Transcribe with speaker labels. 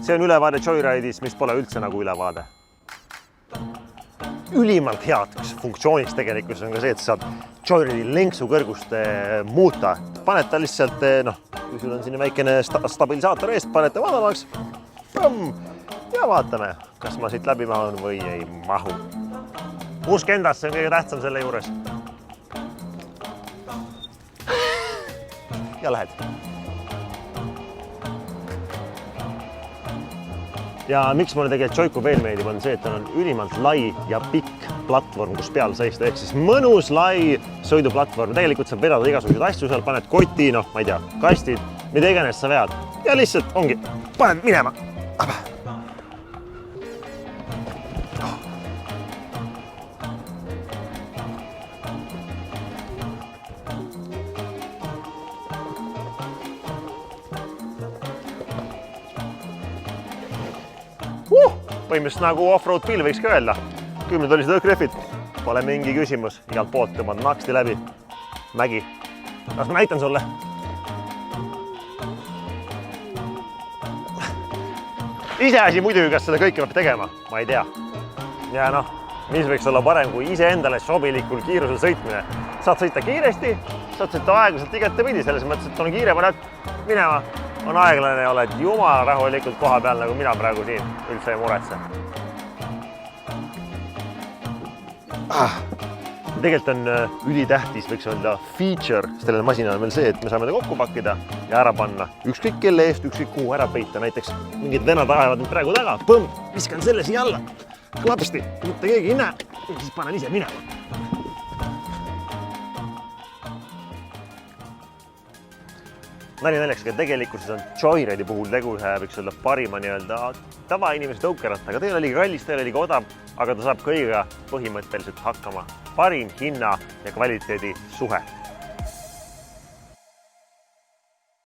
Speaker 1: See on ülevaade Joyride'is, mis pole üldse nagu ülevaade. Ülimalt heaks funktsiooniks tegelikult on ka see, et saad Joyride'i lenksu kõrgust muuta. Paned ta lihtsalt, kui sul on sinna väikene stabilisaator eest, panete madalaks ja vaatame, kas ma siit läbi mahun või ei mahu. Usk endasse on kõige tähtsam selle juures. Ja lähed. Ja miks mulle tegelikult Joyko veel meeldib, on see, et on ülimalt lai ja pikk platvorm, kus peal seista. Ehk siis mõnus lai sõiduplatvorm. Tegelikult saab vedada igasuguseid asju, seal paned koti, ma ei tea, kastid, mida iganes sa vead. Ja lihtsalt ongi, paned minema. Põhimõtteliselt nagu off-road pill võiks ka öelda. 10 tollised õhkrehvid. Pole mingi küsimus. Igalt poolt tõmbad naksti läbi. Mägi. Kas ma näitan sulle? Iseasi muidugi, kas seda kõike peab tegema. Ma ei tea. Ja mis võiks olla parem kui ise endale sobilikul kiirusel sõitmine. Saad sõita kiiresti, saad sõita aeglaselt igatepidi. Selles mõttes, et on kiire, paned minema. On aeglane ja oled jumala rahulikult koha peal, nagu mina praegu siin üldse ei muretse. Tegelikult on ülitähtis, võiks öelda feature sellele masinale on veel see, et me saame ta kokku pakkida ja ära panna ükskõik kelle eest, ükskõik kuhu ära peita. Näiteks mingid venad ajavad nüüd praegu taga, põmm, viskan selle siia alla, klapsti, mitte keegi ei näe, ja siis panen ise minema. Naljaks, aga tegelikkuses on Joyride'i puhul tegu ühe võiks olla parima tavainimese tõukerattaga. Ta ei ole liiga kallis, ta ei ole liiga odav, aga ta saab kõigega põhimõtteliselt hakkama. Parim hinna ja kvaliteedi suhe.